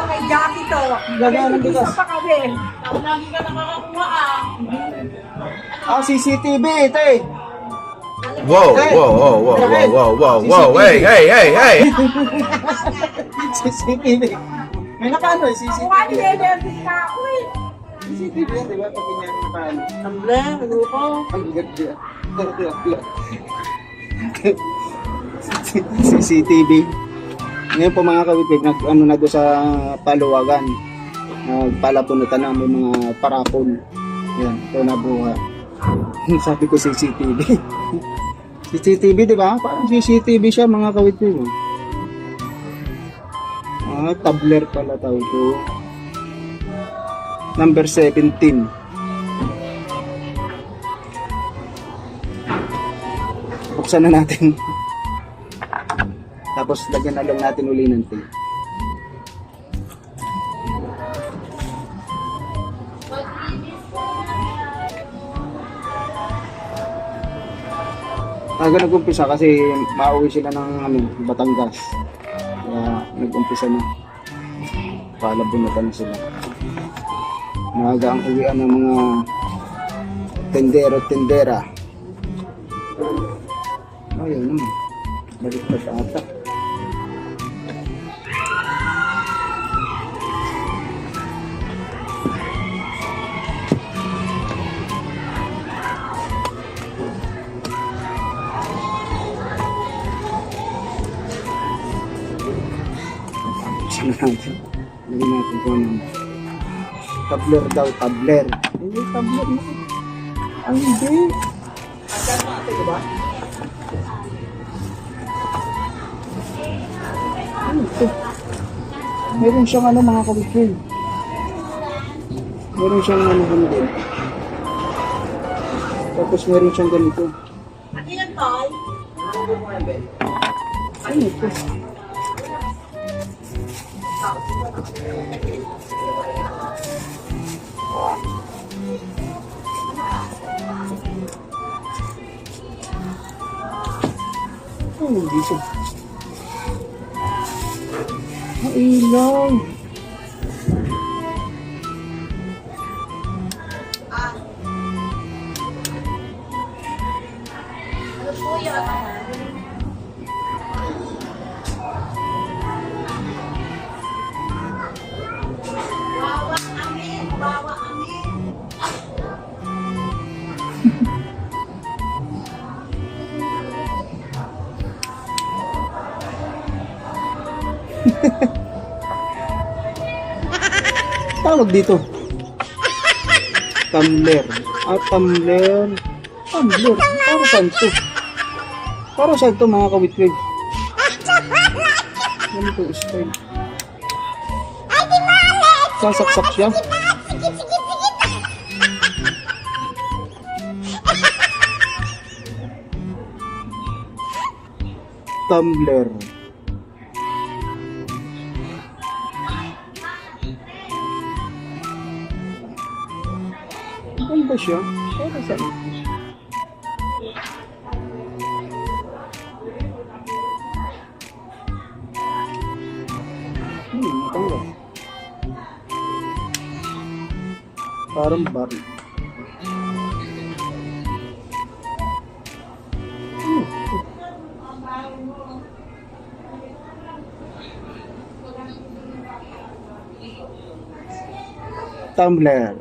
kay Jackie to. Lagyan ng bigas. Isa pa kami. Lagi ka nakakakuha ah. Ah, CCTV, ito eh. Whoa, whoa, whoa, whoa, whoa, whoa, whoa, whoa, hey, hey, hey, hey! CCTV. May nakano eh, Kuha CCTV. ni Energy ka ako eh. CCTV yan, di ba? Pag ganyan yung nakano. Tumblr, grupo. Ang ganda. CCTV. Ngayon po mga kawitwig, ano na doon sa paluwagan. Palapunutan na may mga parapol. Yan, ito nabuha. Sabi ko CCTV. CCTV, di ba? Parang CCTV siya mga kawitwig. Tabler pala tawag ko. Number 17. Buksan na natin. Tapos lagyan na lang natin uli ng tape. Nag-umpisa kasi mauwi sila ng Batangas. Kaya nag-umpisa na. Palabunutan na sila. Maaga ang uwian ng mga tendero-tendera. Ayun naman. Baliktad ata. Sino natin? Lagyan natin kung ano. Tabler daw, tabler. Hindi, tabler na. Ay, hindi. Ano ito? Meron siyang ano mga kabikil. Meron siyang ano ganito. Tapos meron siyang ganito. Ano yan, Toy? Ano ito? Oh, hindi siya. Ang ilaw. Ano po yan? Bawa amin, bawa amin. Tawag dito. Tumbler. Tumbler. Tumbler. Para saan to? Para saan to mga kawitwig? Ano to style? Sasaksak siya. Tumbler. Ano ba siya? Para saan? Matanggal. Parang baril. Tumbler.